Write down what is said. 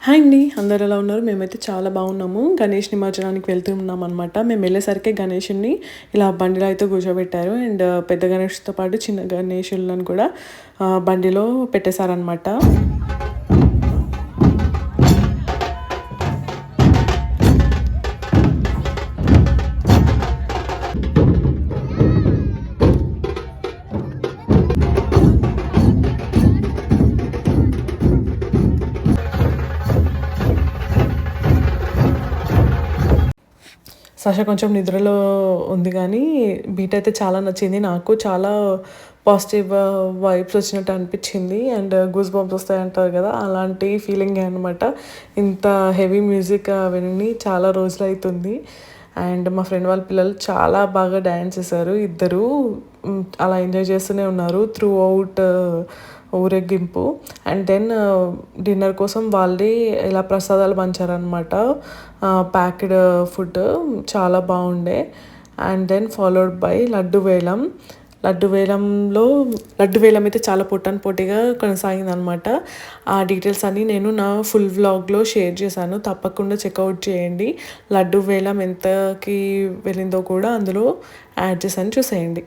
Hi అండి. అందరూ ఎలా ఉన్నారు? మేమైతే చాలా బాగున్నాము. గణేష్ నిమజ్జనానికి వెళ్తున్నామనమాట. మేము వెళ్ళేసరికి గణేషుడిని ఇలా బండిలో అయితే కూర్చోబెట్టారు. అండ్ పెద్ద గణేష్‌తో పాటు చిన్న గణేషులను కూడా బండిలో పెట్టేశారనమాట. సష కొంచెం నిద్రలో ఉంది కానీ బీట్ అయితే చాలా నచ్చింది. నాకు చాలా పాజిటివ్ వైబ్స్ వచ్చినట్టు అనిపించింది. అండ్ గూస్ బంప్స్ వస్తాయంటారు కదా, అలాంటి ఫీలింగే అనమాట. ఇంత హెవీ మ్యూజిక్ విని చాలా రోజులు అవుతుంది. అండ్ మా ఫ్రెండ్ వాళ్ళ పిల్లలు చాలా బాగా డ్యాన్స్ చేశారు. ఇద్దరు అలా ఎంజాయ్ చేస్తూనే ఉన్నారు త్రూ అవుట్ ఊరేగింపు. అండ్ దెన్ డిన్నర్ కోసం వాళ్ళే ఇలా ప్రసాదాలు పంచారనమాట. ప్యాక్డ్ ఫుడ్ చాలా బాగుండే. And then followed by laddu వేలం. లడ్డు వేలం అయితే చాలా పోటీగా కొనసాగిందనమాట. ఆ డీటెయిల్స్ అన్నీ నేను నా ఫుల్ వ్లాగ్లో షేర్ చేశాను, తప్పకుండా చెక్అవుట్ చేయండి. లడ్డు వేలం ఎంతకి వెళ్ళిందో కూడా అందులో యాడ్ చేశాను, చూసేయండి.